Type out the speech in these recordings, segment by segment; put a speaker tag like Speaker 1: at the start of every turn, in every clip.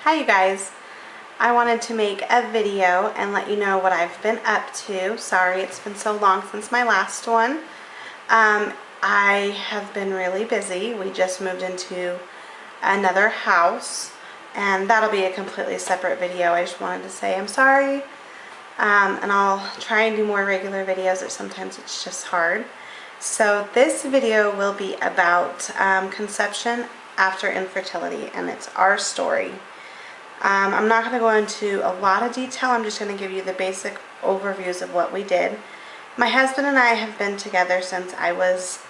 Speaker 1: Hi you guys, I wanted to make a video and let you know what I've been up to. Sorry it's been so long since my last one. I have been really busy. We just moved into another house and that'll be a completely separate video. I just wanted to say I'm sorry, and I'll try and do more regular videos, but sometimes it's just hard. So this video will be about conception after infertility, and it's our story. I'm not going to go into a lot of detail. I'm just going to give you the basic overviews of what we did. My husband and I have been together since I was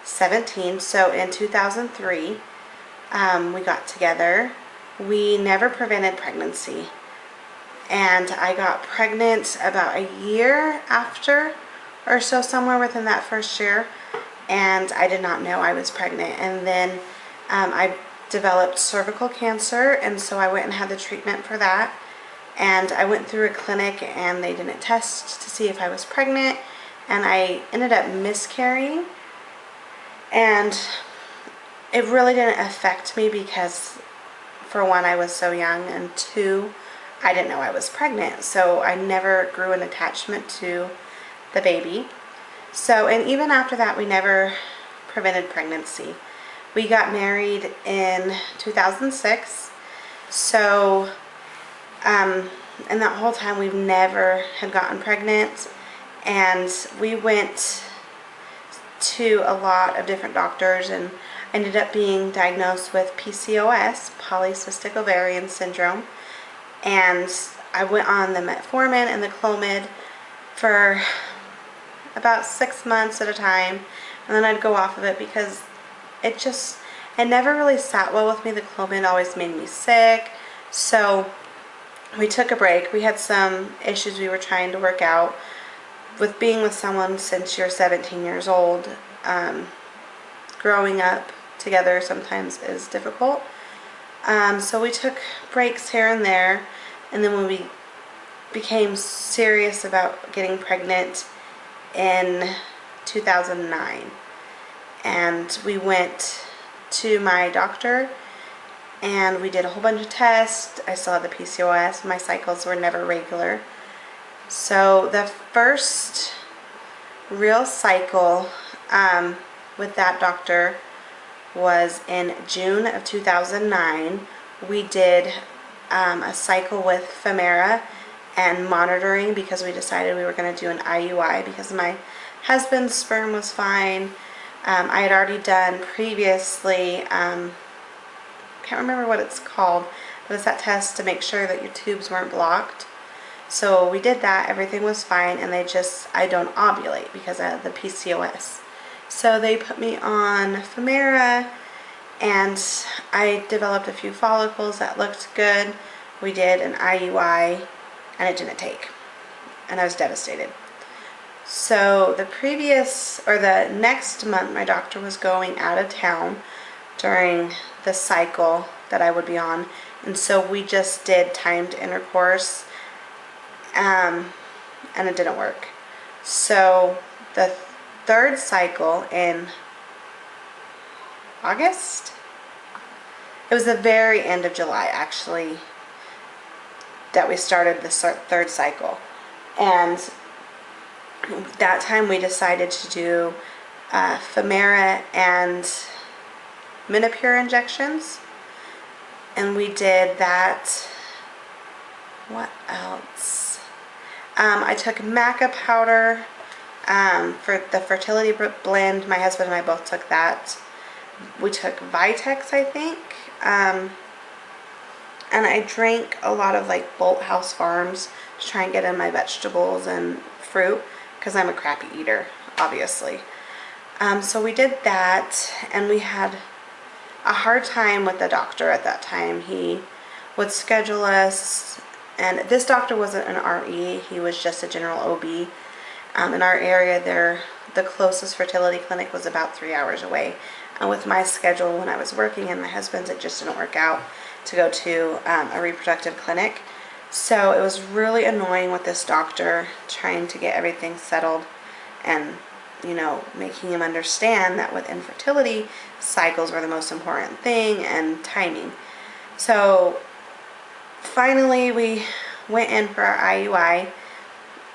Speaker 1: 17, so in 2003 we got together. We never prevented pregnancy, and I got pregnant about a year after or so, somewhere within that first year, and I did not know I was pregnant. And then I developed cervical cancer, and so I went and had the treatment for that, and I went through a clinic and they didn't test to see if I was pregnant, and I ended up miscarrying. And it really didn't affect me because, for one, I was so young, and two, I didn't know I was pregnant, so I never grew an attachment to the baby. So, and even after that, we never prevented pregnancy. We got married in 2006, so and that whole time we've never had gotten pregnant, and we went to a lot of different doctors and ended up being diagnosed with PCOS, polycystic ovarian syndrome, and I went on the metformin and the Clomid for about 6 months at a time, and then I'd go off of it because it never really sat well with me. The Clomid always made me sick, so we took a break. We had some issues we were trying to work out with being with someone since you're 17 years old. Growing up together sometimes is difficult, so we took breaks here and there, and then when we became serious about getting pregnant in 2009, and we went to my doctor and we did a whole bunch of tests. I still had the PCOS. My cycles were never regular. So the first real cycle with that doctor was in June of 2009. We did a cycle with Femera and monitoring because we decided we were going to do an IUI because my husband's sperm was fine. I had already done previously, can't remember what it's called, but it's that test to make sure that your tubes weren't blocked. So we did that, everything was fine, and I don't ovulate because of the PCOS. So they put me on Femera, and I developed a few follicles that looked good. We did an IUI, and it didn't take, and I was devastated. So the next month, my doctor was going out of town during the cycle that I would be on, and so we just did timed intercourse, and it didn't work. So the third cycle in August, it was the very end of July actually that we started the third cycle, and that time we decided to do Femera and Menopur injections, and we did that. What else? I took maca powder for the fertility blend. My husband and I both took that. We took Vitex, I think, and I drank a lot of like Bolt House Farms to try and get in my vegetables and fruit because I'm a crappy eater, obviously. So we did that, and we had a hard time with the doctor at that time. He would schedule us, and this doctor wasn't an RE, he was just a general OB. In our area, the closest fertility clinic was about 3 hours away. And with my schedule when I was working and my husband's, it just didn't work out to go to a reproductive clinic. So it was really annoying with this doctor trying to get everything settled and, you know, making him understand that with infertility, cycles were the most important thing and timing. So finally we went in for our IUI,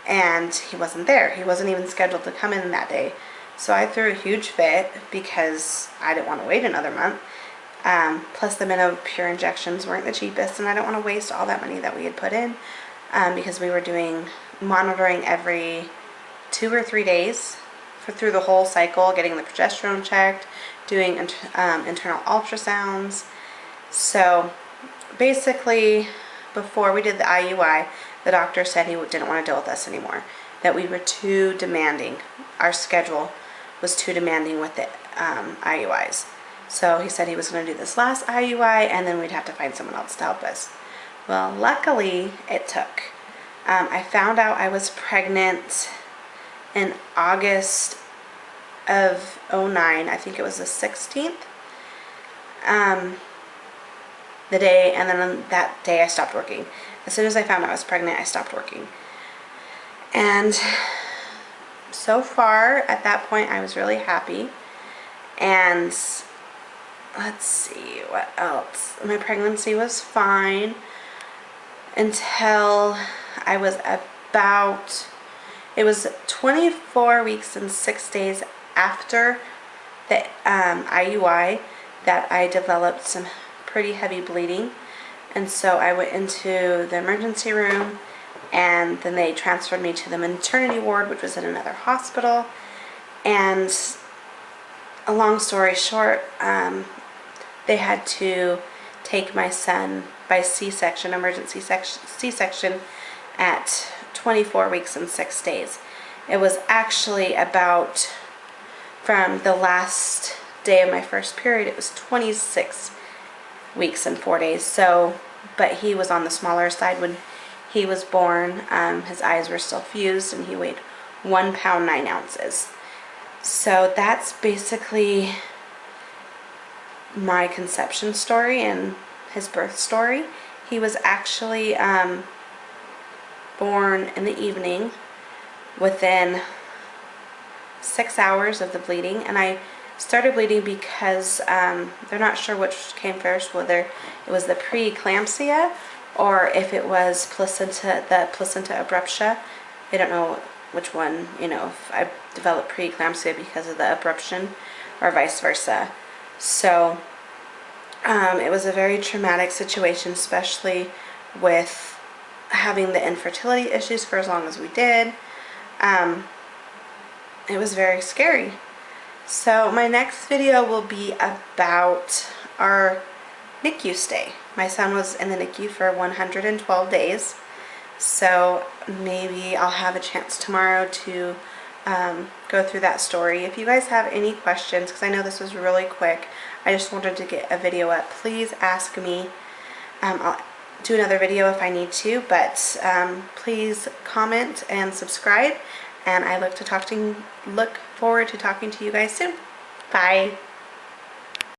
Speaker 1: and he wasn't there. He wasn't even scheduled to come in that day. So I threw a huge fit because I didn't want to wait another month. Plus the Pure injections weren't the cheapest, and I don't want to waste all that money that we had put in, because we were doing monitoring every 2 or 3 days through the whole cycle, getting the progesterone checked, doing internal ultrasounds. So basically, before we did the IUI, the doctor said he didn't want to deal with us anymore, that we were too demanding. Our schedule was too demanding with the IUIs. So he said he was going to do this last IUI, and then we'd have to find someone else to help us. Well, luckily it took. I found out I was pregnant in August of 09. I think it was the 16th. The day, and then on that day I stopped working. As soon as I found out I was pregnant, I stopped working. And so far, at that point, I was really happy. And let's see, what else? My pregnancy was fine until I was about, it was 24 weeks and 6 days after the IUI that I developed some pretty heavy bleeding. And so I went into the emergency room, and then they transferred me to the maternity ward, which was in another hospital. And a long story short, they had to take my son by C-section, emergency C-section, at 24 weeks and 6 days. It was actually about, from the last day of my first period, it was 26 weeks and 4 days. So, but he was on the smaller side when he was born. His eyes were still fused, and he weighed 1 pound 9 ounces. So that's basically my conception story and his birth story. He was actually born in the evening within 6 hours of the bleeding, and I started bleeding because they're not sure which came first, whether it was the preeclampsia or if it was the placenta abruptia. They don't know which one, if I developed preeclampsia because of the abruption or vice versa. So it was a very traumatic situation, especially with having the infertility issues for as long as we did. It was very scary. So my next video will be about our NICU stay. My son was in the NICU for 112 days. So maybe I'll have a chance tomorrow to go through that story. If you guys have any questions, because I know this was really quick, I just wanted to get a video up, please ask me. I'll do another video if I need to, but please comment and subscribe, and I look forward to talking to you guys soon. Bye.